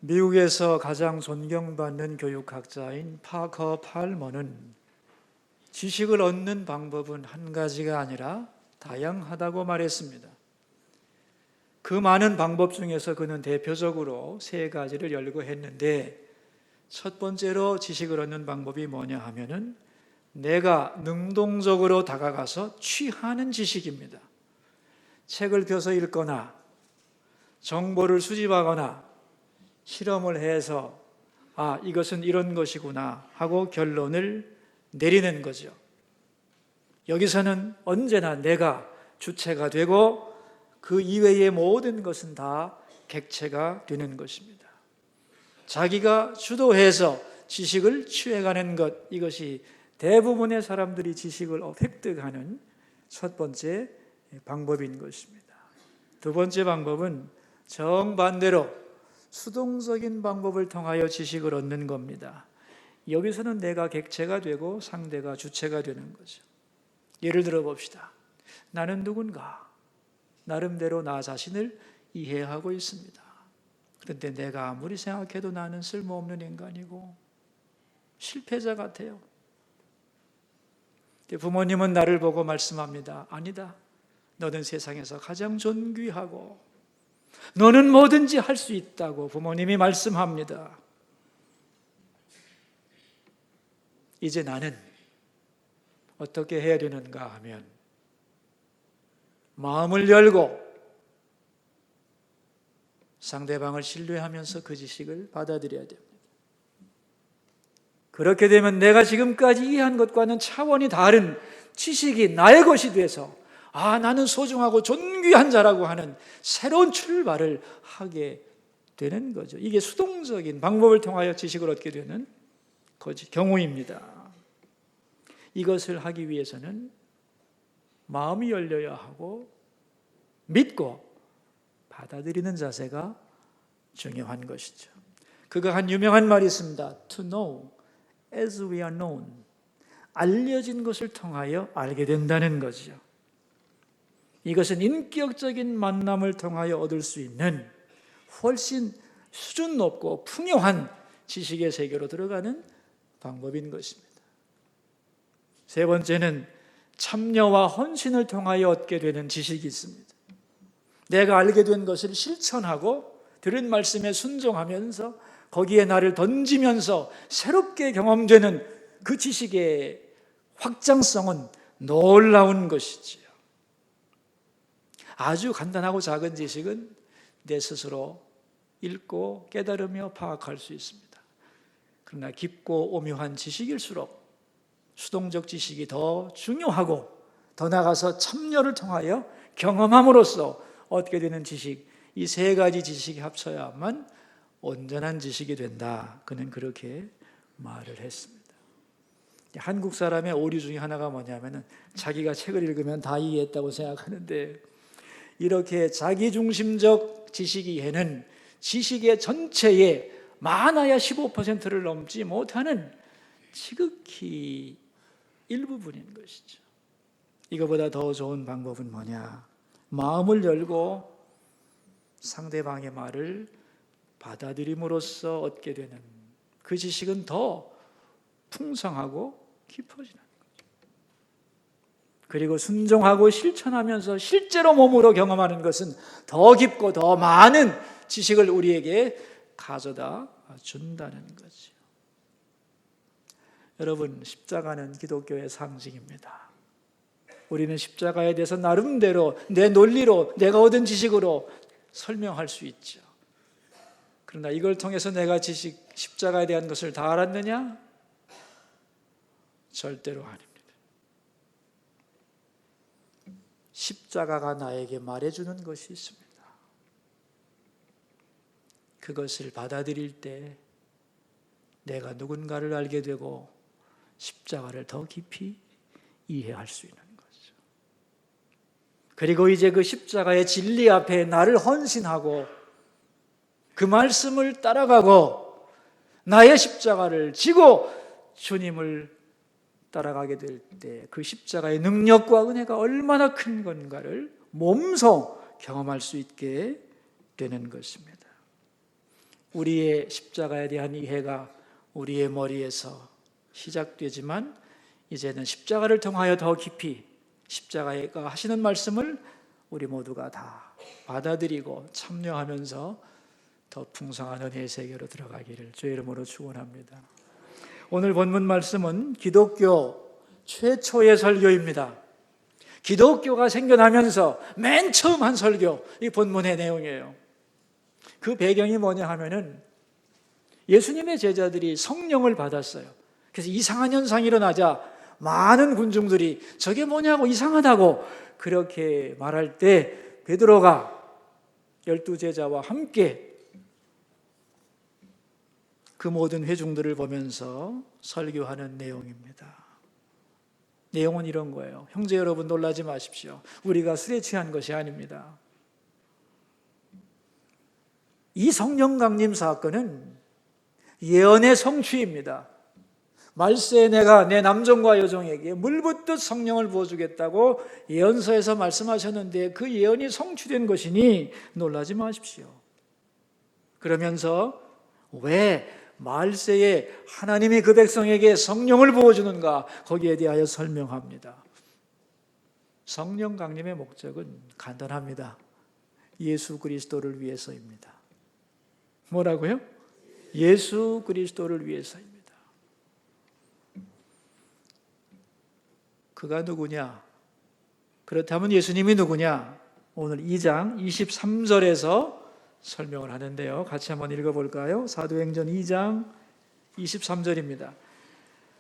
미국에서 가장 존경받는 교육학자인 파커 팔머는 지식을 얻는 방법은 한 가지가 아니라 다양하다고 말했습니다. 그 많은 방법 중에서 그는 대표적으로 세 가지를 열거했는데, 첫 번째로 지식을 얻는 방법이 뭐냐 하면은 내가 능동적으로 다가가서 취하는 지식입니다. 책을 펴서 읽거나 정보를 수집하거나 실험을 해서 이것은 이런 것이구나 하고 결론을 내리는 거죠. 여기서는 언제나 내가 주체가 되고 그 이외의 모든 것은 다 객체가 되는 것입니다. 자기가 주도해서 지식을 취해가는 것, 이것이 대부분의 사람들이 지식을 획득하는 첫 번째 방법인 것입니다. 두 번째 방법은 정반대로 수동적인 방법을 통하여 지식을 얻는 겁니다. 여기서는 내가 객체가 되고 상대가 주체가 되는 거죠. 예를 들어 봅시다. 나는 누군가? 나름대로 나 자신을 이해하고 있습니다. 그런데 내가 아무리 생각해도 나는 쓸모없는 인간이고 실패자 같아요. 부모님은 나를 보고 말씀합니다. 아니다. 너는 세상에서 가장 존귀하고 너는 뭐든지 할 수 있다고 부모님이 말씀합니다. 이제 나는 어떻게 해야 되는가 하면 마음을 열고 상대방을 신뢰하면서 그 지식을 받아들여야 됩니다. 그렇게 되면 내가 지금까지 이해한 것과는 차원이 다른 지식이 나의 것이 돼서 나는 소중하고 존귀한 자라고 하는 새로운 출발을 하게 되는 거죠. 이게 수동적인 방법을 통하여 지식을 얻게 되는 경우입니다. 이것을 하기 위해서는 마음이 열려야 하고 믿고 받아들이는 자세가 중요한 것이죠. 그가 한 유명한 말이 있습니다. To know as we are known. 알려진 것을 통하여 알게 된다는 거죠. 이것은 인격적인 만남을 통하여 얻을 수 있는 훨씬 수준 높고 풍요한 지식의 세계로 들어가는 방법인 것입니다. 세 번째는 참여와 헌신을 통하여 얻게 되는 지식이 있습니다. 내가 알게 된 것을 실천하고 들은 말씀에 순종하면서 거기에 나를 던지면서 새롭게 경험되는 그 지식의 확장성은 놀라운 것이지요. 아주 간단하고 작은 지식은 내 스스로 읽고 깨달으며 파악할 수 있습니다. 그러나 깊고 오묘한 지식일수록 수동적 지식이 더 중요하고 더 나아가서 참여를 통하여 경험함으로써 얻게 되는 지식, 이 세 가지 지식이 합쳐야만 온전한 지식이 된다. 그는 그렇게 말을 했습니다. 한국 사람의 오류 중에 하나가 뭐냐면은 자기가 책을 읽으면 다 이해했다고 생각하는데, 이렇게 자기중심적 지식이해는 지식의 전체의 많아야 15%를 넘지 못하는 지극히 일부분인 것이죠. 이거보다 더 좋은 방법은 뭐냐? 마음을 열고 상대방의 말을 받아들임으로써 얻게 되는 그 지식은 더 풍성하고 깊어지는 거죠. 그리고 순종하고 실천하면서 실제로 몸으로 경험하는 것은 더 깊고 더 많은 지식을 우리에게 가져다 준다는 거죠. 여러분, 십자가는 기독교의 상징입니다. 우리는 십자가에 대해서 나름대로 내 논리로 내가 얻은 지식으로 설명할 수 있죠. 그러나 이걸 통해서 내가 십자가에 대한 것을 다 알았느냐? 절대로 아닙니다. 십자가가 나에게 말해주는 것이 있습니다. 그것을 받아들일 때 내가 누군가를 알게 되고 십자가를 더 깊이 이해할 수 있는 거죠. 그리고 이제 그 십자가의 진리 앞에 나를 헌신하고 그 말씀을 따라가고 나의 십자가를 지고 주님을 따라가게 될 때 그 십자가의 능력과 은혜가 얼마나 큰 건가를 몸소 경험할 수 있게 되는 것입니다. 우리의 십자가에 대한 이해가 우리의 머리에서 시작되지만 이제는 십자가를 통하여 더 깊이 십자가가 하시는 말씀을 우리 모두가 다 받아들이고 참여하면서 더 풍성한 은혜의 세계로 들어가기를 주의 이름으로 축원합니다. 오늘 본문 말씀은 기독교 최초의 설교입니다. 기독교가 생겨나면서 맨 처음 한 설교, 이 본문의 내용이에요. 그 배경이 뭐냐 하면은 예수님의 제자들이 성령을 받았어요. 그래서 이상한 현상이 일어나자 많은 군중들이 저게 뭐냐고 이상하다고 그렇게 말할 때 베드로가 12제자와 함께 그 모든 회중들을 보면서 설교하는 내용입니다. 내용은 이런 거예요. 형제 여러분 놀라지 마십시오. 우리가 술에 취한 것이 아닙니다. 이 성령 강림 사건은 예언의 성취입니다. 말세에 내가 내 남종과 여종에게 물붓듯 성령을 부어주겠다고 예언서에서 말씀하셨는데 그 예언이 성취된 것이니 놀라지 마십시오. 그러면서 왜 말세에 하나님이 그 백성에게 성령을 부어주는가 거기에 대하여 설명합니다. 성령 강림의 목적은 간단합니다. 예수 그리스도를 위해서입니다. 뭐라고요? 예수 그리스도를 위해서입니다. 그가 누구냐? 그렇다면 예수님이 누구냐? 오늘 2장 23절에서 설명을 하는데요. 같이 한번 읽어볼까요? 사도행전 2장 23절입니다.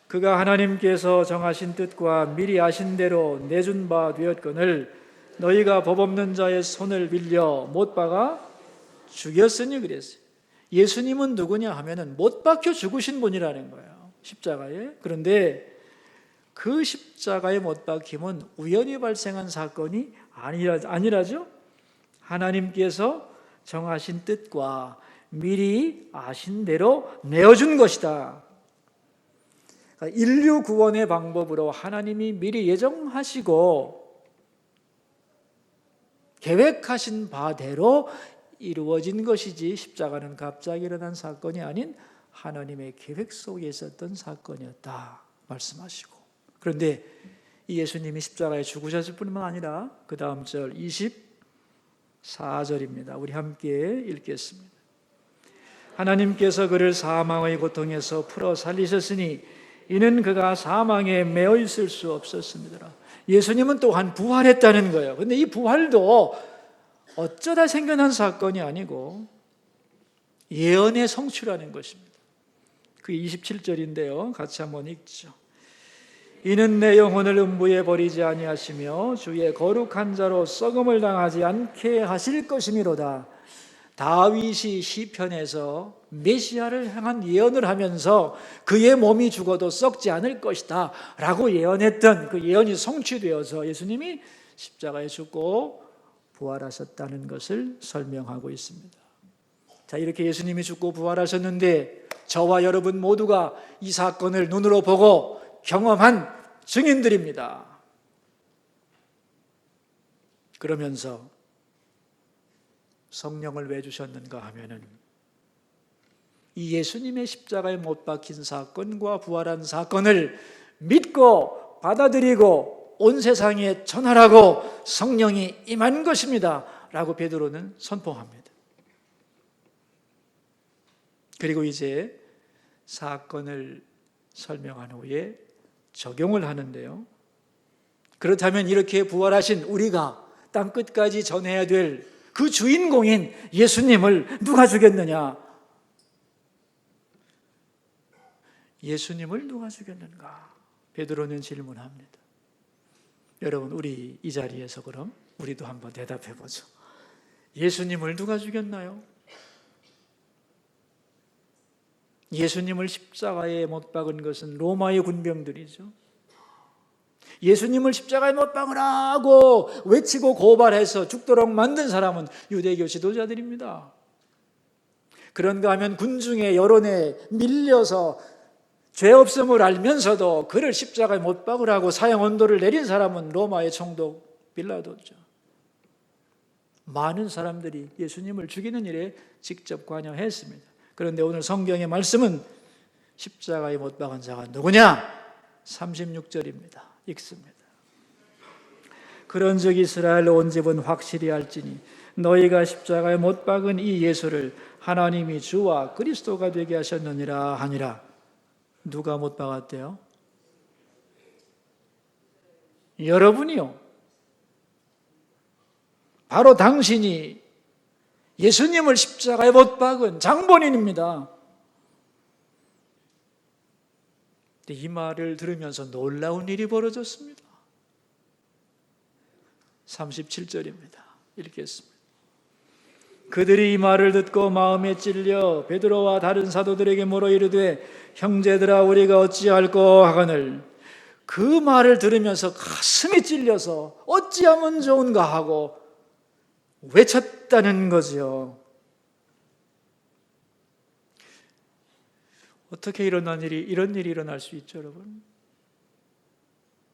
그가 하나님께서 정하신 뜻과 미리 아신 대로 내준 바 되었거늘 너희가 법 없는 자의 손을 빌려 못 박아 죽였으니 그랬어요. 예수님은 누구냐 하면은 못 박혀 죽으신 분이라는 거예요. 십자가에. 그런데 그 십자가에 못 박힘은 우연히 발생한 사건이 아니라죠. 하나님께서 정하신 뜻과 미리 아신 대로 내어준 것이다. 그러니까 인류 구원의 방법으로 하나님이 미리 예정하시고 계획하신 바대로 이루어진 것이지 십자가는 갑자기 일어난 사건이 아닌 하나님의 계획 속에 있었던 사건이었다 말씀하시고, 그런데 이 예수님이 십자가에 죽으셨을 뿐만 아니라 그 다음 절 24절입니다. 우리 함께 읽겠습니다. 하나님께서 그를 사망의 고통에서 풀어 살리셨으니 이는 그가 사망에 매어 있을 수 없었습니다. 예수님은 또한 부활했다는 거예요. 그런데 이 부활도 어쩌다 생겨난 사건이 아니고 예언의 성취라는 것입니다. 그게 27절인데요. 같이 한번 읽죠. 이는 내 영혼을 음부에 버리지 아니하시며 주의 거룩한 자로 썩음을 당하지 않게 하실 것이미로다. 다윗이 시편에서 메시아를 향한 예언을 하면서 그의 몸이 죽어도 썩지 않을 것이다 라고 예언했던 그 예언이 성취되어서 예수님이 십자가에 죽고 부활하셨다는 것을 설명하고 있습니다. 자, 이렇게 예수님이 죽고 부활하셨는데 저와 여러분 모두가 이 사건을 눈으로 보고 경험한 증인들입니다. 그러면서 성령을 왜 주셨는가 하면은 이 예수님의 십자가에 못 박힌 사건과 부활한 사건을 믿고 받아들이고 온 세상에 전하라고 성령이 임한 것입니다 라고 베드로는 선포합니다. 그리고 이제 사건을 설명한 후에 적용을 하는데요. 그렇다면 이렇게 부활하신 우리가 땅 끝까지 전해야 될 그 주인공인 예수님을 누가 죽였느냐? 예수님을 누가 죽였는가? 베드로는 질문합니다. 여러분, 우리 이 자리에서 그럼 우리도 한번 대답해 보죠. 예수님을 누가 죽였나요? 예수님을 십자가에 못 박은 것은 로마의 군병들이죠. 예수님을 십자가에 못 박으라고 외치고 고발해서 죽도록 만든 사람은 유대교 지도자들입니다. 그런가 하면 군중의 여론에 밀려서 죄 없음을 알면서도 그를 십자가에 못 박으라고 사형 언도를 내린 사람은 로마의 총독 빌라도죠. 많은 사람들이 예수님을 죽이는 일에 직접 관여했습니다. 그런데 오늘 성경의 말씀은 십자가에 못 박은 자가 누구냐? 36절입니다. 읽습니다. 그런즉 이스라엘 온 집은 확실히 알지니 너희가 십자가에 못 박은 이 예수를 하나님이 주와 그리스도가 되게 하셨느니라 하니라. 누가 못 박았대요? 여러분이요. 바로 당신이 예수님을 십자가에 못 박은 장본인입니다. 이 말을 들으면서 놀라운 일이 벌어졌습니다. 37절입니다. 읽겠습니다. 그들이 이 말을 듣고 마음에 찔려 베드로와 다른 사도들에게 물어 이르되 형제들아 우리가 어찌할꼬 하거늘 그 말을 들으면서 가슴이 찔려서 어찌하면 좋은가 하고 외쳤다는 거죠. 어떻게 이런 일이 일어날 수 있죠, 여러분?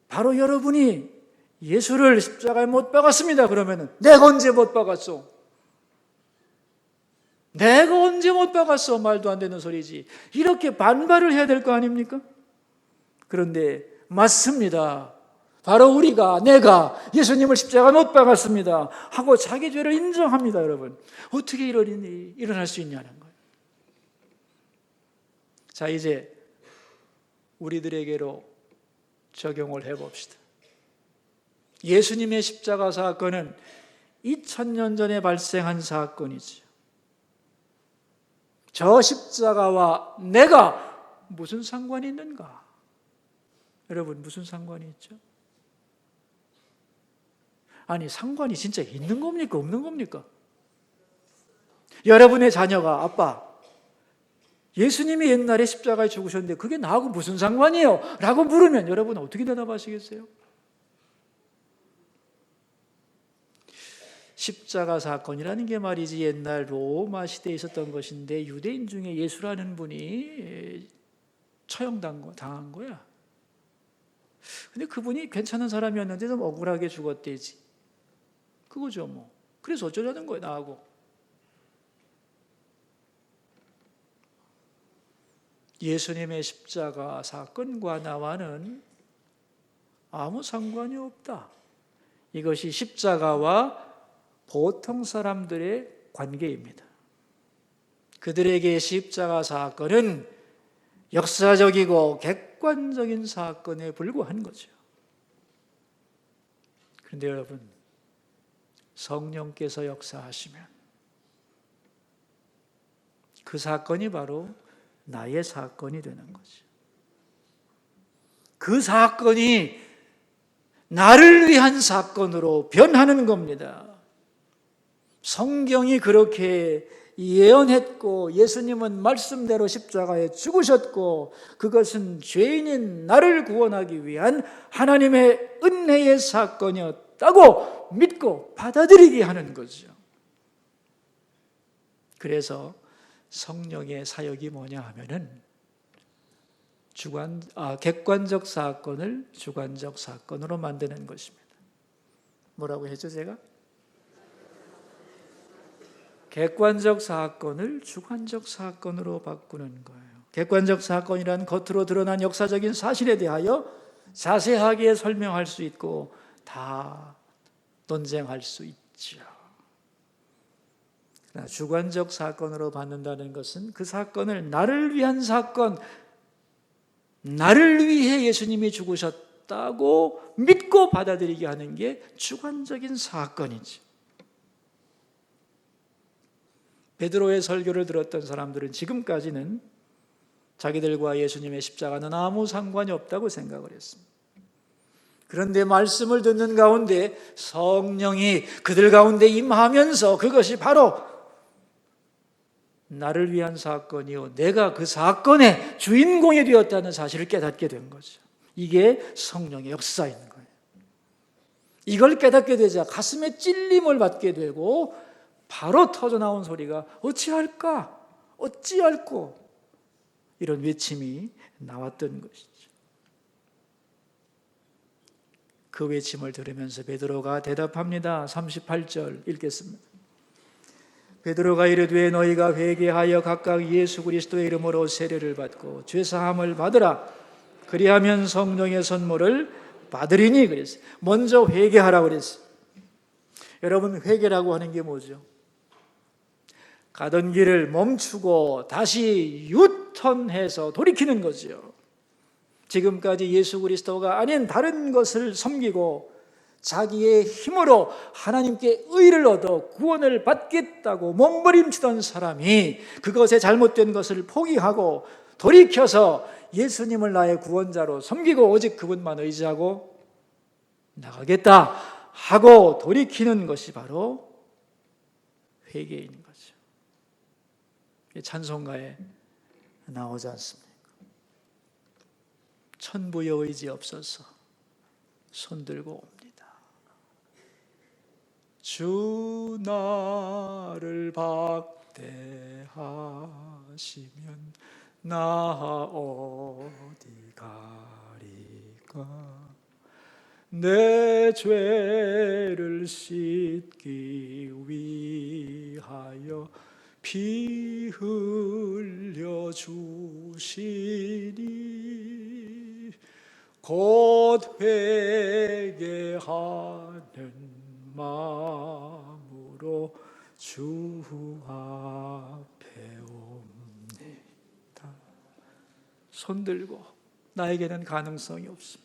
바로 여러분이 예수를 십자가에 못 박았습니다. 그러면은 내가 언제 못 박았어? 내가 언제 못 박았어? 말도 안 되는 소리지. 이렇게 반발을 해야 될 거 아닙니까? 그런데 맞습니다. 바로 내가 예수님을 십자가에 못 박았습니다 하고 자기 죄를 인정합니다. 여러분, 어떻게 이런 일이 일어날 수 있냐는 거예요. 자, 이제 우리들에게로 적용을 해봅시다. 예수님의 십자가 사건은 2000년 전에 발생한 사건이죠. 저 십자가와 내가 무슨 상관이 있는가? 여러분, 무슨 상관이 있죠? 아니, 상관이 진짜 있는 겁니까? 없는 겁니까? 여러분의 자녀가 아빠, 예수님이 옛날에 십자가에 죽으셨는데 그게 나하고 무슨 상관이에요? 라고 물으면 여러분 어떻게 대답하시겠어요? 십자가 사건이라는 게 말이지 옛날 로마 시대에 있었던 것인데 유대인 중에 예수라는 분이 처형당한 거야. 근데 그분이 괜찮은 사람이었는데 좀 억울하게 죽었대지. 그거죠 뭐. 그래서 어쩌자는 거예요 나하고. 예수님의 십자가 사건과 나와는 아무 상관이 없다. 이것이 십자가와 보통 사람들의 관계입니다. 그들에게 십자가 사건은 역사적이고 객관적인 사건에 불과한 거죠. 그런데 여러분, 성령께서 역사하시면 그 사건이 바로 나의 사건이 되는 거죠. 그 사건이 나를 위한 사건으로 변하는 겁니다. 성경이 그렇게 예언했고 예수님은 말씀대로 십자가에 죽으셨고 그것은 죄인인 나를 구원하기 위한 하나님의 은혜의 사건이었다고 믿고 받아들이게 하는 거죠. 그래서 성령의 사역이 뭐냐 하면은 객관적 사건을 주관적 사건으로 만드는 것입니다. 뭐라고 했죠 제가? 객관적 사건을 주관적 사건으로 바꾸는 거예요. 객관적 사건이란 겉으로 드러난 역사적인 사실에 대하여 자세하게 설명할 수 있고 다 논쟁할 수 있죠. 그러나 주관적 사건으로 받는다는 것은 그 사건을 나를 위한 사건, 나를 위해 예수님이 죽으셨다고 믿고 받아들이게 하는 게 주관적인 사건이죠. 베드로의 설교를 들었던 사람들은 지금까지는 자기들과 예수님의 십자가는 아무 상관이 없다고 생각을 했습니다. 그런데 말씀을 듣는 가운데 성령이 그들 가운데 임하면서 그것이 바로 나를 위한 사건이요 내가 그 사건의 주인공이 되었다는 사실을 깨닫게 된 거죠. 이게 성령의 역사인 거예요. 이걸 깨닫게 되자 가슴에 찔림을 받게 되고 바로 터져나온 소리가 어찌할까? 어찌할꼬? 이런 외침이 나왔던 것이죠. 그 외침을 들으면서 베드로가 대답합니다. 38절 읽겠습니다. 베드로가 이르되 너희가 회개하여 각각 예수 그리스도의 이름으로 세례를 받고 죄사함을 받으라. 그리하면 성령의 선물을 받으리니 그랬어요. 먼저 회개하라고 그랬어요. 여러분, 회개라고 하는 게 뭐죠? 가던 길을 멈추고 다시 유턴해서 돌이키는 거죠. 지금까지 예수 그리스도가 아닌 다른 것을 섬기고 자기의 힘으로 하나님께 의를 얻어 구원을 받겠다고 몸부림치던 사람이 그것에 잘못된 것을 포기하고 돌이켜서 예수님을 나의 구원자로 섬기고 오직 그분만 의지하고 나가겠다 하고 돌이키는 것이 바로 회개인 거죠. 찬송가에 나오지 않습니까? 천부의 의지 없어서 손들고 옵니다. 주 나를 박대하시면 나 어디 가리까. 내 죄를 씻기 위하여 피 흘려 주시니 곧 회개하는 마음으로 주 앞에 옵니다. 손들고 나에게는 가능성이 없습니다.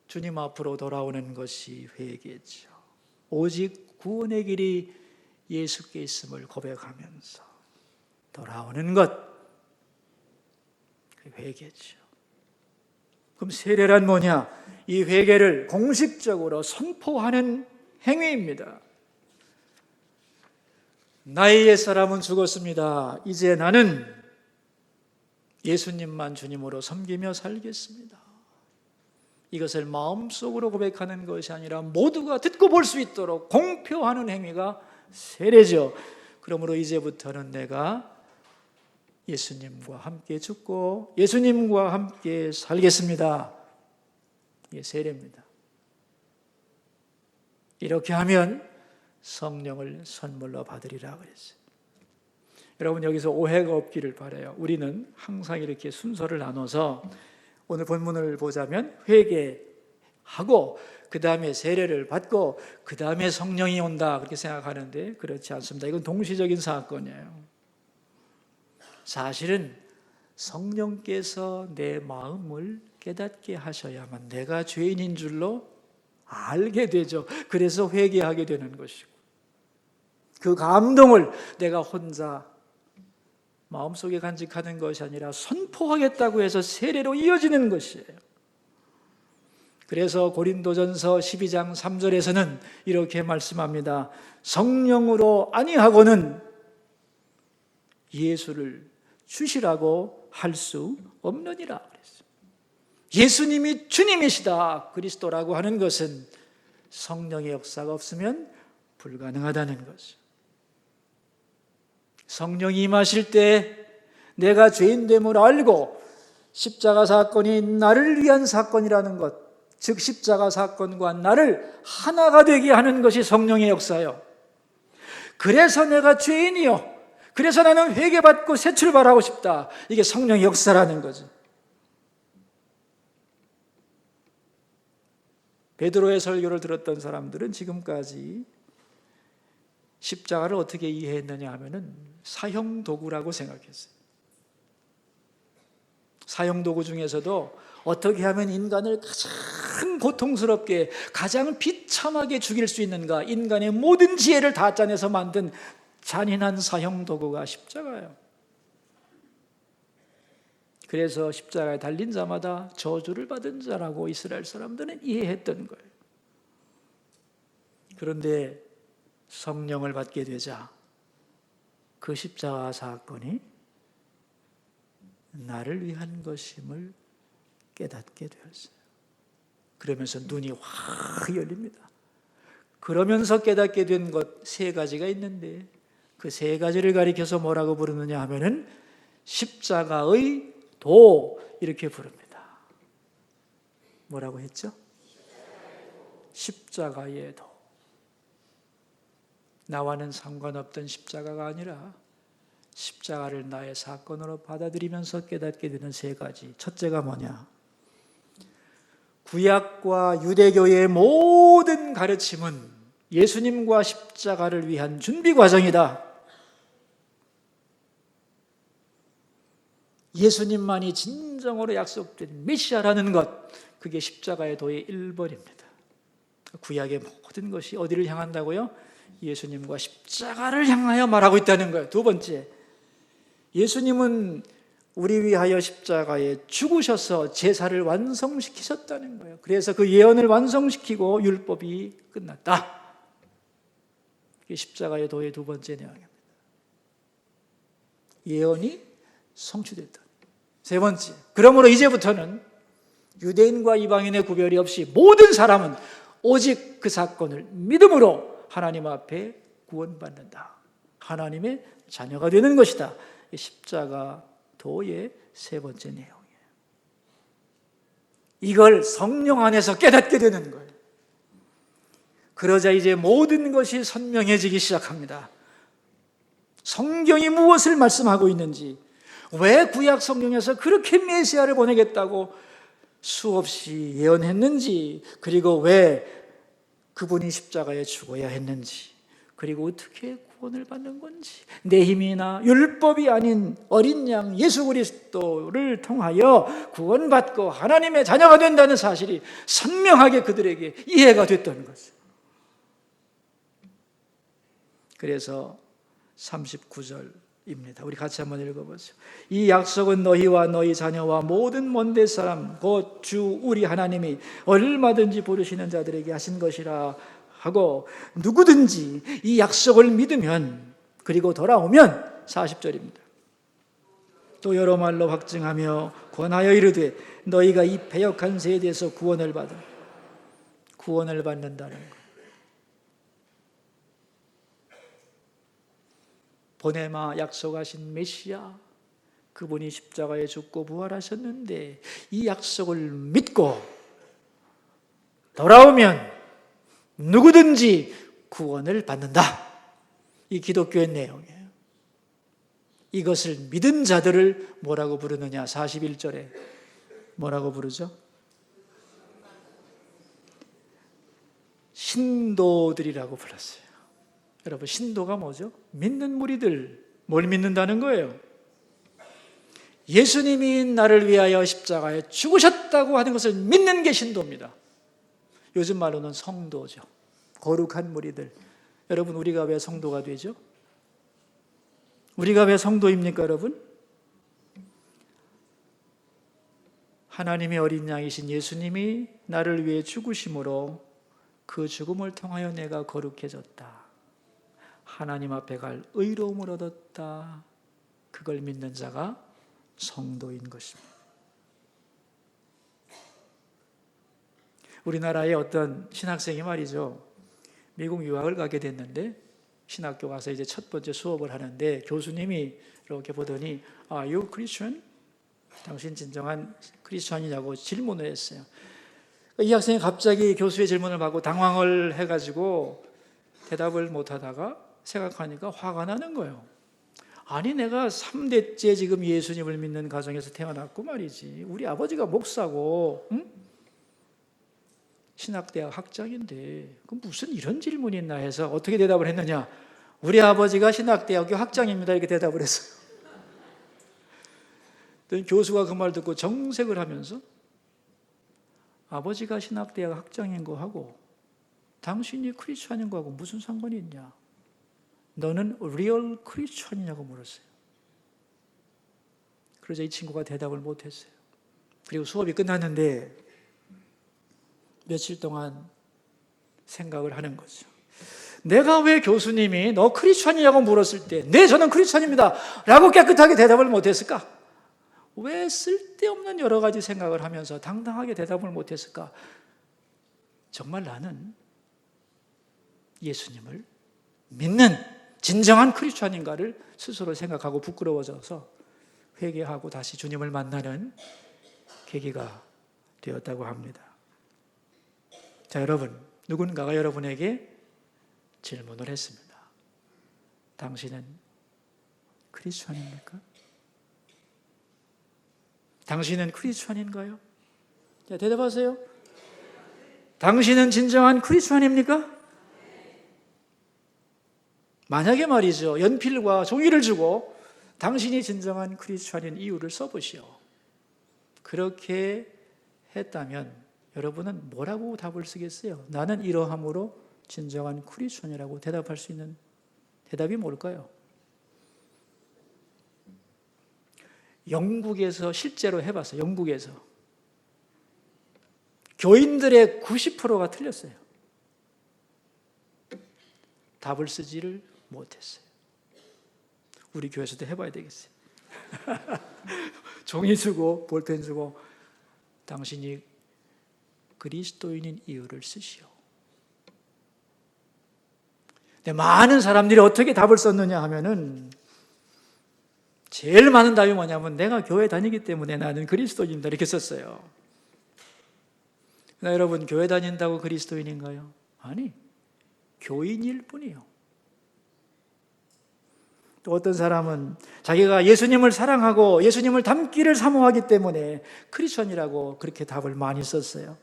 주님 앞으로 돌아오는 것이 회개죠. 오직 구원의 길이 예수께 있음을 고백하면서 돌아오는 것, 그 회개죠. 그럼 세례란 뭐냐? 이 회개를 공식적으로 선포하는 행위입니다. 나의 옛사람은 죽었습니다. 이제 나는 예수님만 주님으로 섬기며 살겠습니다. 이것을 마음속으로 고백하는 것이 아니라 모두가 듣고 볼 수 있도록 공표하는 행위가 세례죠. 그러므로 이제부터는 내가 예수님과 함께 죽고 예수님과 함께 살겠습니다. 이게 세례입니다. 이렇게 하면 성령을 선물로 받으리라 그랬어요. 여러분, 여기서 오해가 없기를 바라요. 우리는 항상 이렇게 순서를 나눠서 오늘 본문을 보자면 회개하고 그 다음에 세례를 받고 그 다음에 성령이 온다 그렇게 생각하는데 그렇지 않습니다. 이건 동시적인 사건이에요. 사실은 성령께서 내 마음을 깨닫게 하셔야만 내가 죄인인 줄로 알게 되죠. 그래서 회개하게 되는 것이고, 그 감동을 내가 혼자 마음속에 간직하는 것이 아니라 선포하겠다고 해서 세례로 이어지는 것이에요. 그래서 고린도전서 12장 3절에서는 이렇게 말씀합니다. 성령으로 아니하고는 예수를 주시라고 할 수 없느니라 그랬어요. 예수님이 주님이시다 그리스도라고 하는 것은 성령의 역사가 없으면 불가능하다는 것이죠. 성령이 임하실 때 내가 죄인됨을 알고 십자가 사건이 나를 위한 사건이라는 것, 즉 십자가 사건과 나를 하나가 되게 하는 것이 성령의 역사요. 그래서 내가 죄인이요, 그래서 나는 회개받고 새 출발하고 싶다. 이게 성령의 역사라는 거죠. 베드로의 설교를 들었던 사람들은 지금까지 십자가를 어떻게 이해했느냐 하면은 사형도구라고 생각했어요. 사형도구 중에서도 어떻게 하면 인간을 가장 고통스럽게, 가장 비참하게 죽일 수 있는가, 인간의 모든 지혜를 다 짜내서 만든 잔인한 사형도구가 십자가예요. 그래서 십자가에 달린 자마다 저주를 받은 자라고 이스라엘 사람들은 이해했던 거예요. 그런데 성령을 받게 되자 그 십자가 사건이 나를 위한 것임을 깨닫게 되었어요. 그러면서 눈이 확 열립니다. 그러면서 깨닫게 된 것 세 가지가 있는데 그 세 가지를 가리켜서 뭐라고 부르느냐 하면은 십자가의 도 이렇게 부릅니다. 뭐라고 했죠? 십자가의 도. 나와는 상관없던 십자가가 아니라 십자가를 나의 사건으로 받아들이면서 깨닫게 되는 세 가지. 첫째가 뭐냐? 구약과 유대교의 모든 가르침은 예수님과 십자가를 위한 준비 과정이다. 예수님만이 진정으로 약속된 메시아라는 것, 그게 십자가의 도의 1번입니다. 구약의 모든 것이 어디를 향한다고요? 예수님과 십자가를 향하여 말하고 있다는 거예요. 두 번째, 예수님은 우리 위하여 십자가에 죽으셔서 제사를 완성시키셨다는 거예요. 그래서 그 예언을 완성시키고 율법이 끝났다. 이게 십자가의 도의 두 번째 내용입니다. 예언이 성취됐다. 세 번째, 그러므로 이제부터는 유대인과 이방인의 구별이 없이 모든 사람은 오직 그 사건을 믿음으로 하나님 앞에 구원받는다. 하나님의 자녀가 되는 것이다. 십자가 도의 세 번째 내용이에요. 이걸 성령 안에서 깨닫게 되는 거예요. 그러자 이제 모든 것이 선명해지기 시작합니다. 성경이 무엇을 말씀하고 있는지, 왜 구약 성경에서 그렇게 메시아를 보내겠다고 수없이 예언했는지, 그리고 왜 그분이 십자가에 죽어야 했는지, 그리고 어떻게 구원을 받는 건지, 내 힘이나 율법이 아닌 어린 양 예수 그리스도를 통하여 구원받고 하나님의 자녀가 된다는 사실이 선명하게 그들에게 이해가 됐다는 거죠. 그래서 39절입니다. 우리 같이 한번 읽어보죠. 이 약속은 너희와 너희 자녀와 모든 먼데 사람 곧 주 우리 하나님이 얼마든지 부르시는 자들에게 하신 것이라 하고, 누구든지 이 약속을 믿으면, 그리고 돌아오면 40절입니다. 또 여러 말로 확증하며 권하여 이르되 너희가 이 패역한 세대에서 구원을 받는다는 것. 보내마 약속하신 메시아, 그분이 십자가에 죽고 부활하셨는데 이 약속을 믿고 돌아오면 누구든지 구원을 받는다. 이 기독교의 내용이에요. 이것을 믿은 자들을 뭐라고 부르느냐? 41절에 뭐라고 부르죠? 신도들이라고 불렀어요. 여러분, 신도가 뭐죠? 믿는 무리들. 뭘 믿는다는 거예요? 예수님이 나를 위하여 십자가에 죽으셨다고 하는 것을 믿는 게 신도입니다. 요즘 말로는 성도죠. 거룩한 무리들. 여러분, 우리가 왜 성도가 되죠? 우리가 왜 성도입니까, 여러분? 하나님의 어린 양이신 예수님이 나를 위해 죽으심으로 그 죽음을 통하여 내가 거룩해졌다. 하나님 앞에 갈 의로움을 얻었다. 그걸 믿는 자가 성도인 것입니다. 우리나라의 어떤 신학생이 말이죠, 미국 유학을 가게 됐는데 신학교 가서 이제 첫 번째 수업을 하는데 교수님이 이렇게 보더니 Are you Christian? 당신 진정한 크리스천이냐고 질문을 했어요. 이 학생이 갑자기 교수의 질문을 받고 당황을 해가지고 대답을 못하다가 생각하니까 화가 나는 거예요. 아니, 내가 3대째 지금 예수님을 믿는 가정에서 태어났고 말이지, 우리 아버지가 목사고 신학대학 학장인데 그 무슨 이런 질문이 있나 해서 어떻게 대답을 했느냐? 우리 아버지가 신학대학교 학장입니다. 이렇게 대답을 했어요. 교수가 그 말 듣고 정색을 하면서 아버지가 신학대학 학장인 거하고 당신이 크리스천인 거하고 무슨 상관이 있냐? 너는 리얼 크리스천이냐고 물었어요. 그러자 이 친구가 대답을 못했어요. 그리고 수업이 끝났는데 며칠 동안 생각을 하는 거죠. 내가 왜 교수님이 너 크리스천이냐고 물었을 때 네, 저는 크리스천입니다 라고 깨끗하게 대답을 못했을까? 왜 쓸데없는 여러 가지 생각을 하면서 당당하게 대답을 못했을까? 정말 나는 예수님을 믿는 진정한 크리스천인가를 스스로 생각하고 부끄러워져서 회개하고 다시 주님을 만나는 계기가 되었다고 합니다. 자, 여러분, 누군가가 여러분에게 질문을 했습니다. 당신은 크리스천입니까? 당신은 크리스천인가요? 자, 대답하세요. 당신은 진정한 크리스천입니까? 만약에 말이죠, 연필과 종이를 주고 당신이 진정한 크리스천인 이유를 써보시오. 그렇게 했다면 여러분은 뭐라고 답을 쓰겠어요? 나는 이러함으로 진정한 크리스천이라고 대답할 수 있는 대답이 뭘까요? 영국에서 실제로 해봤어요. 영국에서 교인들의 90%가 틀렸어요. 답을 쓰지를 못했어요. 우리 교회에서도 해봐야 되겠어요. 종이 주고 볼펜 주고 당신이 그리스도인인 이유를 쓰시오. 근데 많은 사람들이 어떻게 답을 썼느냐 하면은 제일 많은 답이 뭐냐면 내가 교회 다니기 때문에 나는 그리스도인이다 이렇게 썼어요. 그러나 여러분, 교회 다닌다고 그리스도인인가요? 아니, 교인일 뿐이요. 또 어떤 사람은 자기가 예수님을 사랑하고 예수님을 닮기를 사모하기 때문에 크리스천이라고 그렇게 답을 많이 썼어요.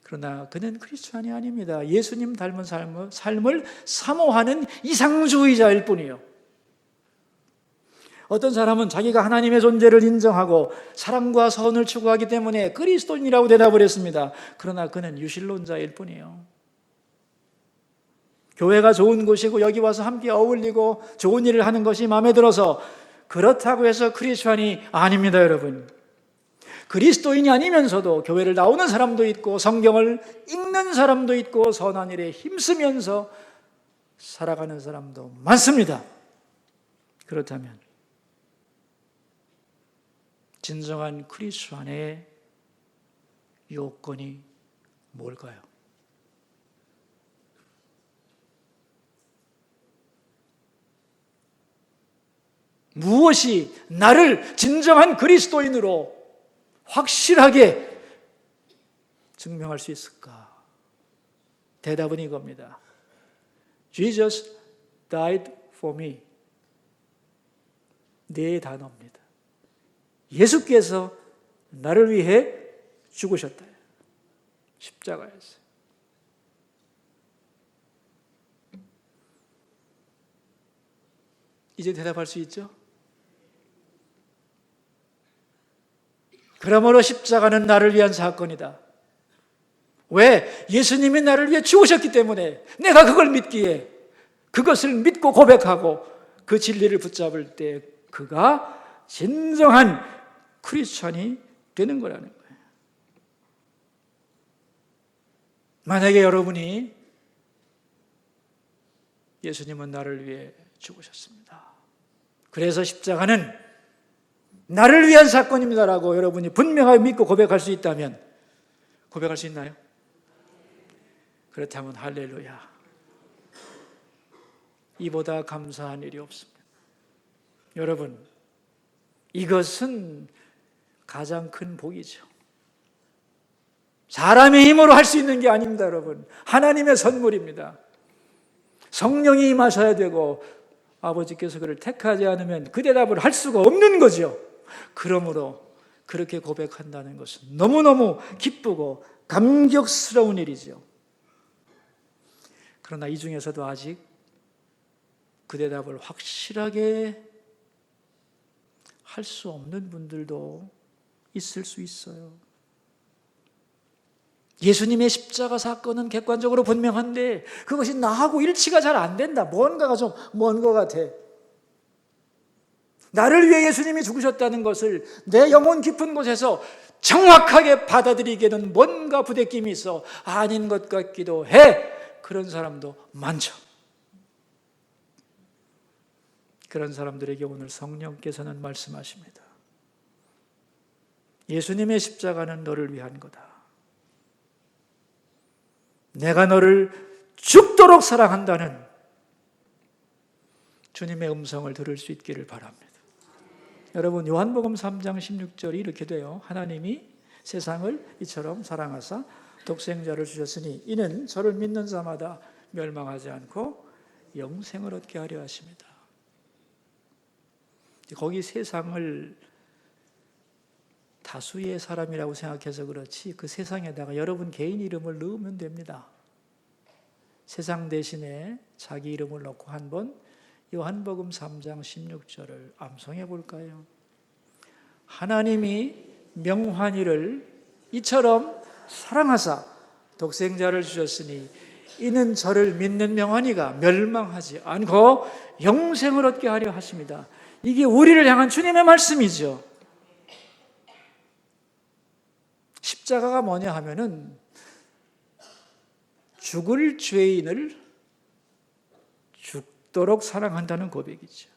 그러나 그는 크리스천이 아닙니다. 예수님 닮은 삶을 사모하는 이상주의자일 뿐이요. 어떤 사람은 자기가 하나님의 존재를 인정하고 사랑과 선을 추구하기 때문에 그리스도인이라고 대답을 했습니다. 그러나 그는 유실론자일 뿐이에요. 교회가 좋은 곳이고 여기 와서 함께 어울리고 좋은 일을 하는 것이 마음에 들어서 그렇다고 해서 크리스천이 아닙니다, 여러분. 그리스도인이 아니면서도 교회를 나오는 사람도 있고 성경을 읽는 사람도 있고 선한 일에 힘쓰면서 살아가는 사람도 많습니다. 그렇다면 진정한 크리스천의 요건이 뭘까요? 무엇이 나를 진정한 그리스도인으로 확실하게 증명할 수 있을까? 대답은 이겁니다. Jesus died for me. 네 단어입니다. 예수께서 나를 위해 죽으셨다. 십자가에서. 이제 대답할 수 있죠? 그러므로 십자가는 나를 위한 사건이다. 왜? 예수님이 나를 위해 죽으셨기 때문에 내가 그걸 믿기에 그것을 믿고 고백하고 그 진리를 붙잡을 때 그가 진정한 크리스천이 되는 거라는 거예요. 만약에 여러분이 예수님은 나를 위해 죽으셨습니다. 그래서 십자가는 나를 위한 사건입니다라고 여러분이 분명하게 믿고 고백할 수 있다면 고백할 수 있나요? 그렇다면 할렐루야. 이보다 감사한 일이 없습니다. 여러분, 이것은 가장 큰 복이죠. 사람의 힘으로 할 수 있는 게 아닙니다, 여러분. 하나님의 선물입니다. 성령이 임하셔야 되고 아버지께서 그를 택하지 않으면 그 대답을 할 수가 없는 거죠. 그러므로 그렇게 고백한다는 것은 너무너무 기쁘고 감격스러운 일이죠. 그러나 이 중에서도 아직 그 대답을 확실하게 할 수 없는 분들도 있을 수 있어요. 예수님의 십자가 사건은 객관적으로 분명한데 그것이 나하고 일치가 잘 안 된다. 뭔가가 좀 먼 것 같아. 나를 위해 예수님이 죽으셨다는 것을 내 영혼 깊은 곳에서 정확하게 받아들이기에는 뭔가 부대낌이 있어 아닌 것 같기도 해. 그런 사람도 많죠. 그런 사람들에게 오늘 성령께서는 말씀하십니다. 예수님의 십자가는 너를 위한 거다. 내가 너를 죽도록 사랑한다는 주님의 음성을 들을 수 있기를 바랍니다. 여러분, 요한복음 3장 16절이 이렇게 돼요. 하나님이 세상을 이처럼 사랑하사 독생자를 주셨으니 이는 저를 믿는 자마다 멸망하지 않고 영생을 얻게 하려 하십니다. 거기 세상을 다수의 사람이라고 생각해서 그렇지 그 세상에다가 여러분 개인 이름을 넣으면 됩니다. 세상 대신에 자기 이름을 넣고 한번 요한복음 3장 16절을 암송해 볼까요? 하나님이 명환이를 이처럼 사랑하사 독생자를 주셨으니 이는 저를 믿는 명환이가 멸망하지 않고 영생을 얻게 하려 하십니다. 이게 우리를 향한 주님의 말씀이죠. 십자가가 뭐냐 하면은 죽을 죄인을 죽도록 사랑한다는 고백이죠.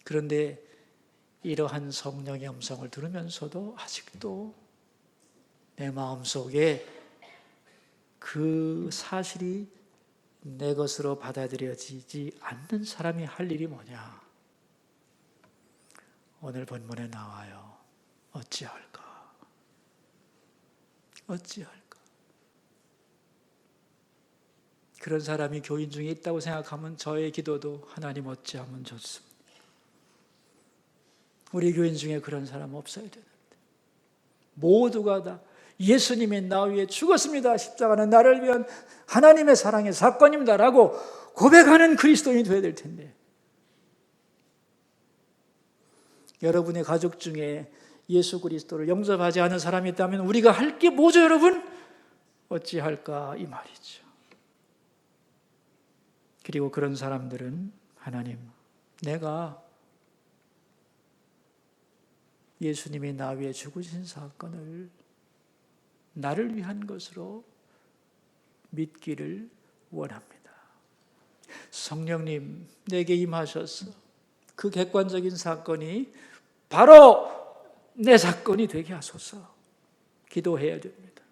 그런데 이러한 성령의 음성을 들으면서도 아직도 내 마음속에 그 사실이 내 것으로 받아들여지지 않는 사람이 할 일이 뭐냐? 오늘 본문에 나와요. 어찌할까? 어찌할까? 그런 사람이 교인 중에 있다고 생각하면 저의 기도도 하나님 어찌하면 좋습니다. 우리 교인 중에 그런 사람 없어야 되는데 모두가 다 예수님이 나 위해 죽었습니다. 십자가는 나를 위한 하나님의 사랑의 사건입니다 라고 고백하는 그리스도인이 되어야 될 텐데 여러분의 가족 중에 예수 그리스도를 영접하지 않은 사람이 있다면 우리가 할 게 뭐죠 여러분? 어찌할까 이 말이죠. 그리고 그런 사람들은 하나님 내가 예수님이 나 위해 죽으신 사건을 나를 위한 것으로 믿기를 원합니다. 성령님 내게 임하셔서 그 객관적인 사건이 바로 내 사건이 되게 하소서. 기도해야 됩니다.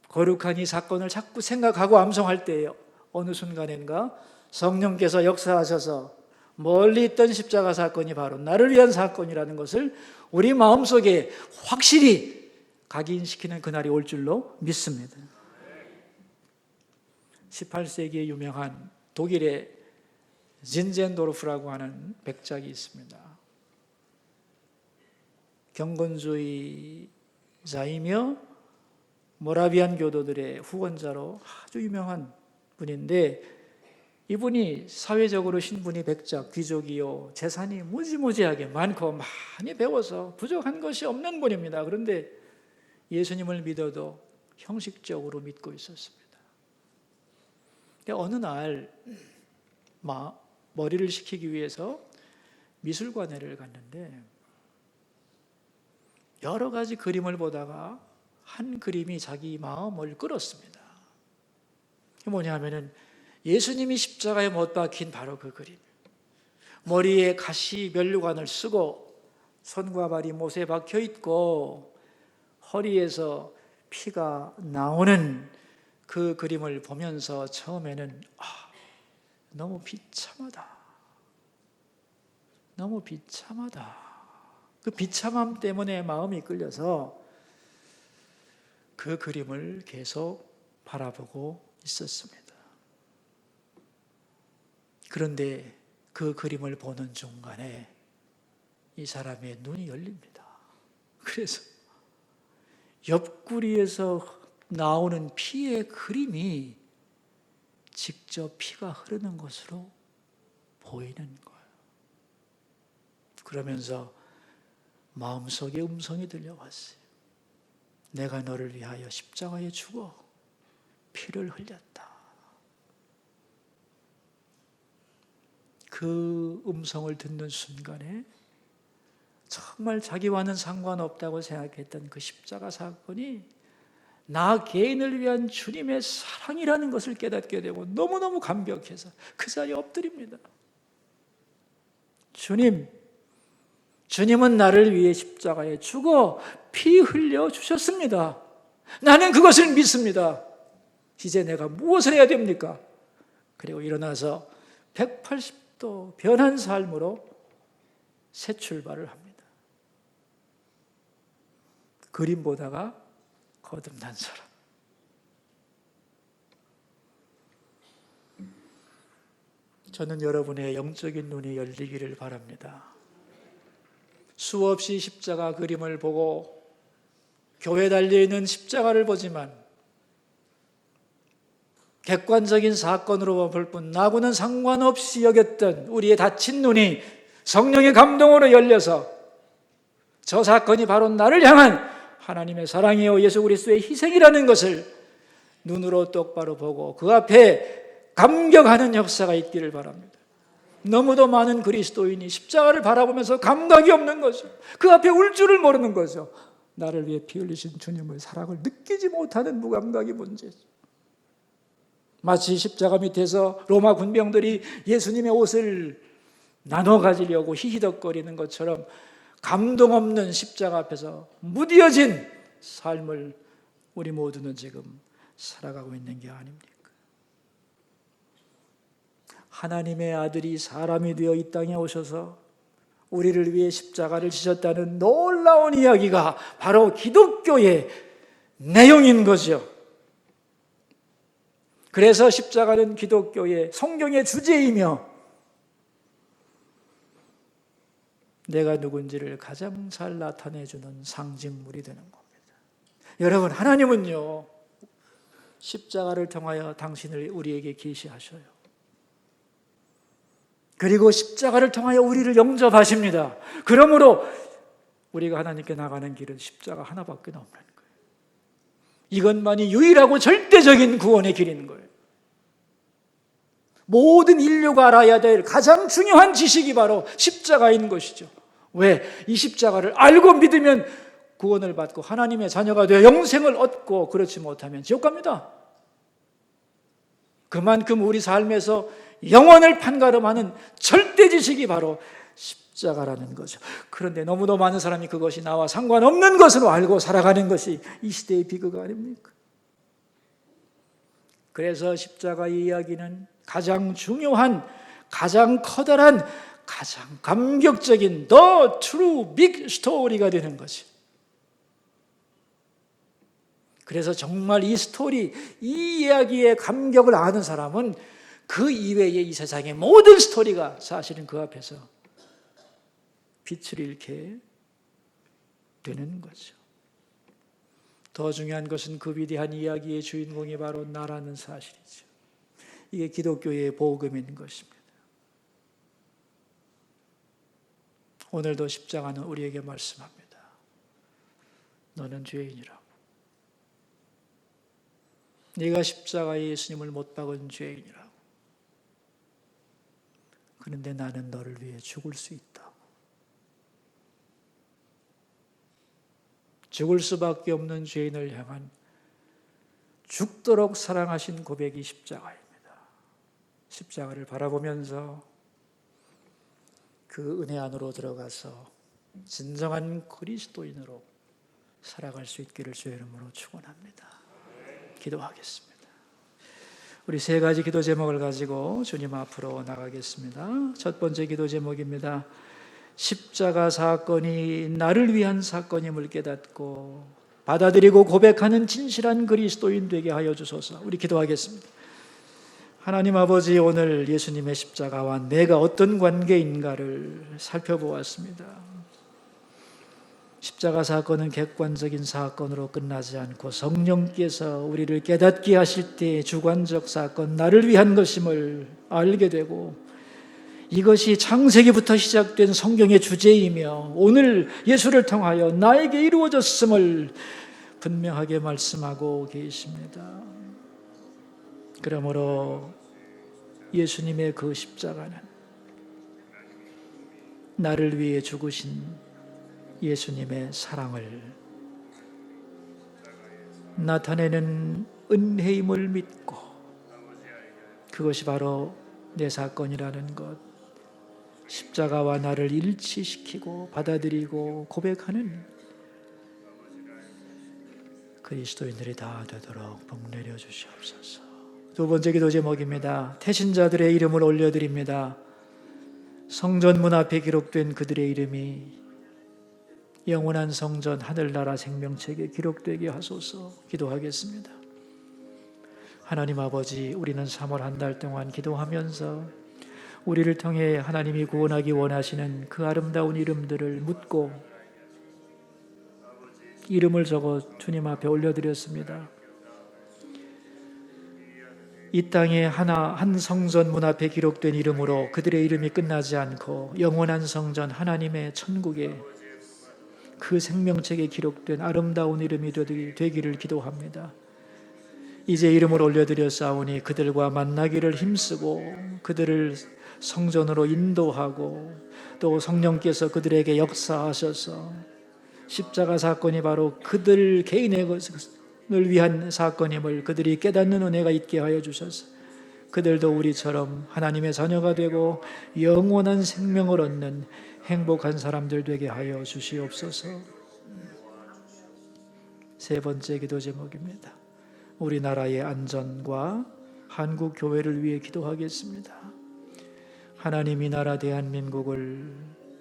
거룩한 이 사건을 자꾸 생각하고 암송할 때에요. 어느 순간인가 성령께서 역사하셔서 멀리 있던 십자가 사건이 바로 나를 위한 사건이라는 것을 우리 마음속에 확실히 각인시키는 그날이 올 줄로 믿습니다. 18세기에 유명한 독일의 진젠도르프라고 하는 백작이 있습니다. 경건주의자이며 모라비안 교도들의 후원자로 아주 유명한 분인데 이분이 사회적으로 신분이 백작, 귀족이요 재산이 무지무지하게 많고 많이 배워서 부족한 것이 없는 분입니다. 그런데 예수님을 믿어도 형식적으로 믿고 있었습니다. 어느 날 머리를 식히기 위해서 미술관에를 갔는데 여러 가지 그림을 보다가 한 그림이 자기 마음을 끌었습니다. 그게 뭐냐 하면은 예수님이 십자가에 못 박힌 바로 그 그림. 머리에 가시 면류관을 쓰고 손과 발이 못에 박혀 있고 허리에서 피가 나오는 그 그림을 보면서 처음에는 너무 비참하다. 너무 비참하다. 그 비참함 때문에 마음이 끌려서 그 그림을 계속 바라보고 있었습니다. 그런데 그 그림을 보는 중간에 이 사람의 눈이 열립니다. 그래서 옆구리에서 나오는 피의 그림이 직접 피가 흐르는 것으로 보이는 거예요. 그러면서 마음속에 음성이 들려왔어요. 내가 너를 위하여 십자가에 죽어 피를 흘렸다. 그 음성을 듣는 순간에 정말 자기와는 상관없다고 생각했던 그 십자가 사건이 나 개인을 위한 주님의 사랑이라는 것을 깨닫게 되고 너무너무 감격해서 그 자리에 엎드립니다. 주님은 나를 위해 십자가에 죽어 피 흘려 주셨습니다. 나는 그것을 믿습니다. 이제 내가 무엇을 해야 됩니까? 그리고 일어나서 180도 변한 삶으로 새 출발을 합니다. 그림 보다가 거듭난 사람. 저는 여러분의 영적인 눈이 열리기를 바랍니다. 수없이 십자가 그림을 보고 교회에 달려있는 십자가를 보지만 객관적인 사건으로 볼 뿐 나하고는 상관없이 여겼던 우리의 닫힌 눈이 성령의 감동으로 열려서 저 사건이 바로 나를 향한 하나님의 사랑이요 예수 그리스도의 희생이라는 것을 눈으로 똑바로 보고 그 앞에 감격하는 역사가 있기를 바랍니다. 너무도 많은 그리스도인이 십자가를 바라보면서 감각이 없는 거죠. 그 앞에 울 줄을 모르는 거죠. 나를 위해 피 흘리신 주님의 사랑을 느끼지 못하는 무감각이 문제죠. 마치 십자가 밑에서 로마 군병들이 예수님의 옷을 나눠 가지려고 히히덕거리는 것처럼 감동 없는 십자가 앞에서 무뎌진 삶을 우리 모두는 지금 살아가고 있는 게 아닙니까? 하나님의 아들이 사람이 되어 이 땅에 오셔서 우리를 위해 십자가를 지셨다는 놀라운 이야기가 바로 기독교의 내용인 거죠. 그래서 십자가는 기독교의 성경의 주제이며 내가 누군지를 가장 잘 나타내주는 상징물이 되는 겁니다. 여러분, 하나님은요 십자가를 통하여 당신을 우리에게 계시하셔요. 그리고 십자가를 통하여 우리를 영접하십니다. 그러므로 우리가 하나님께 나가는 길은 십자가 하나밖에 없는 거예요. 이것만이 유일하고 절대적인 구원의 길인 거예요. 모든 인류가 알아야 될 가장 중요한 지식이 바로 십자가인 것이죠. 왜? 이 십자가를 알고 믿으면 구원을 받고 하나님의 자녀가 되어 영생을 얻고 그렇지 못하면 지옥 갑니다. 그만큼 우리 삶에서 영원을 판가름하는 절대 지식이 바로 십자가라는 거죠. 그런데 너무도 많은 사람이 그것이 나와 상관없는 것으로 알고 살아가는 것이 이 시대의 비극 아닙니까? 그래서 십자가의 이야기는 가장 중요한, 가장 커다란, 가장 감격적인 The True Big Story가 되는 거죠. 그래서 정말 이 스토리, 이 이야기의 감격을 아는 사람은 그 이외의 이 세상의 모든 스토리가 사실은 그 앞에서 빛을 잃게 되는 거죠. 더 중요한 것은 그 위대한 이야기의 주인공이 바로 나라는 사실이죠. 이게 기독교의 복음인 것입니다. 오늘도 십자가는 우리에게 말씀합니다. 너는 죄인이라고. 네가 십자가에 예수님을 못 박은 죄인이라고. 그런데 나는 너를 위해 죽을 수 있다고. 죽을 수밖에 없는 죄인을 향한 죽도록 사랑하신 고백이 십자가입니다. 십자가를 바라보면서 그 은혜 안으로 들어가서 진정한 그리스도인으로 살아갈 수 있기를 주의 이름으로 축원합니다. 기도하겠습니다. 우리 세 가지 기도 제목을 가지고 주님 앞으로 나가겠습니다. 첫 번째 기도 제목입니다. 십자가 사건이 나를 위한 사건임을 깨닫고 받아들이고 고백하는 진실한 그리스도인 되게 하여 주소서. 우리 기도하겠습니다. 하나님 아버지, 오늘 예수님의 십자가와 내가 어떤 관계인가를 살펴보았습니다. 십자가 사건은 객관적인 사건으로 끝나지 않고 성령께서 우리를 깨닫게 하실 때 주관적 사건, 나를 위한 것임을 알게 되고 이것이 창세기부터 시작된 성경의 주제이며 오늘 예수를 통하여 나에게 이루어졌음을 분명하게 말씀하고 계십니다. 그러므로 예수님의 그 십자가는 나를 위해 죽으신 예수님의 사랑을 나타내는 은혜임을 믿고 그것이 바로 내 사건이라는 것, 십자가와 나를 일치시키고 받아들이고 고백하는 그리스도인들이 다 되도록 복 내려 주시옵소서. 두 번째 기도 제목입니다. 태신자들의 이름을 올려드립니다. 성전 문 앞에 기록된 그들의 이름이 영원한 성전 하늘나라 생명책에 기록되게 하소서. 기도하겠습니다. 하나님 아버지, 우리는 3월 한 달 동안 기도하면서 우리를 통해 하나님이 구원하기 원하시는 그 아름다운 이름들을 묻고 이름을 적어 주님 앞에 올려드렸습니다. 이 땅에 한 성전 문 앞에 기록된 이름으로 그들의 이름이 끝나지 않고 영원한 성전 하나님의 천국에 그 생명책에 기록된 아름다운 이름이 되기를 기도합니다. 이제 이름을 올려드렸사오니 그들과 만나기를 힘쓰고 그들을 성전으로 인도하고 또 성령께서 그들에게 역사하셔서 십자가 사건이 바로 그들 개인의 것을 위한 사건임을 그들이 깨닫는 은혜가 있게 하여 주셔서 그들도 우리처럼 하나님의 자녀가 되고 영원한 생명을 얻는 행복한 사람들 되게 하여 주시옵소서. 세 번째 기도 제목입니다. 우리나라의 안전과 한국 교회를 위해 기도하겠습니다. 하나님 이 나라 대한민국을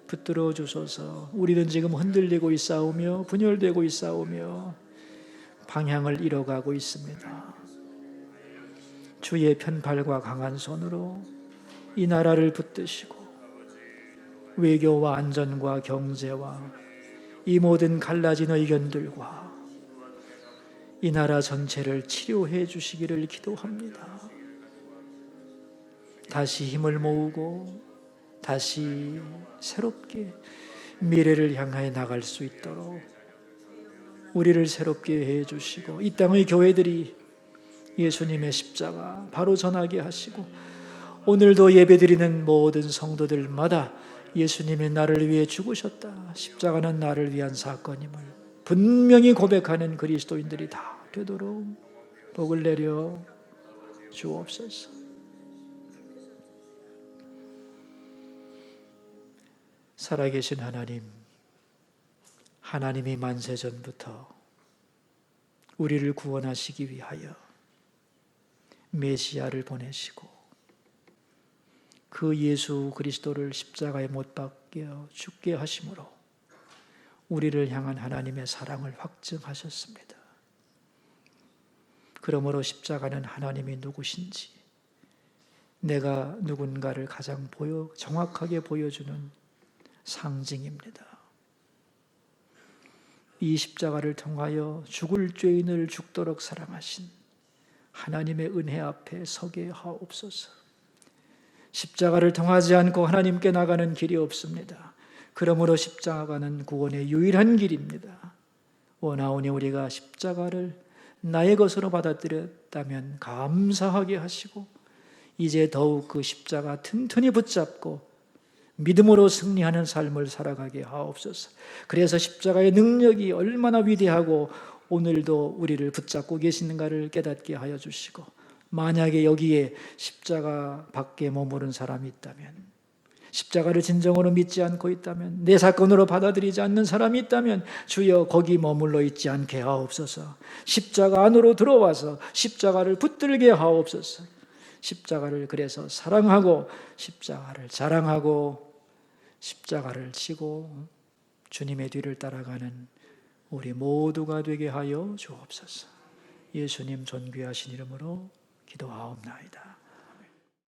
붙들어 주소서. 우리는 지금 흔들리고 있사오며 분열되고 있사오며 방향을 잃어가고 있습니다. 주의 편팔과 강한 손으로 이 나라를 붙드시고 외교와 안전과 경제와 이 모든 갈라진 의견들과 이 나라 전체를 치료해 주시기를 기도합니다. 다시 힘을 모으고 다시 새롭게 미래를 향하여 나갈 수 있도록 우리를 새롭게 해 주시고 이 땅의 교회들이 예수님의 십자가 바로 전하게 하시고 오늘도 예배드리는 모든 성도들마다 예수님이 나를 위해 죽으셨다. 십자가는 나를 위한 사건임을 분명히 고백하는 그리스도인들이 다 되도록 복을 내려 주옵소서. 살아계신 하나님, 하나님이 만세전부터 우리를 구원하시기 위하여 메시아를 보내시고 그 예수 그리스도를 십자가에 못 박혀 죽게 하심으로 우리를 향한 하나님의 사랑을 확증하셨습니다. 그러므로 십자가는 하나님이 누구신지 내가 누군가를 가장 정확하게 보여주는 상징입니다. 이 십자가를 통하여 죽을 죄인을 죽도록 사랑하신 하나님의 은혜 앞에 서게 하옵소서. 십자가를 통하지 않고 하나님께 나가는 길이 없습니다. 그러므로 십자가는 구원의 유일한 길입니다. 원하오니 우리가 십자가를 나의 것으로 받아들였다면 감사하게 하시고 이제 더욱 그 십자가 튼튼히 붙잡고 믿음으로 승리하는 삶을 살아가게 하옵소서. 그래서 십자가의 능력이 얼마나 위대하고 오늘도 우리를 붙잡고 계시는가를 깨닫게 하여 주시고 만약에 여기에 십자가 밖에 머무른 사람이 있다면 십자가를 진정으로 믿지 않고 있다면 내 사건으로 받아들이지 않는 사람이 있다면 주여 거기 머물러 있지 않게 하옵소서. 십자가 안으로 들어와서 십자가를 붙들게 하옵소서. 십자가를 그래서 사랑하고 십자가를 자랑하고 십자가를 지고 주님의 뒤를 따라가는 우리 모두가 되게 하여 주옵소서. 예수님 존귀하신 이름으로 기도하옵나이다.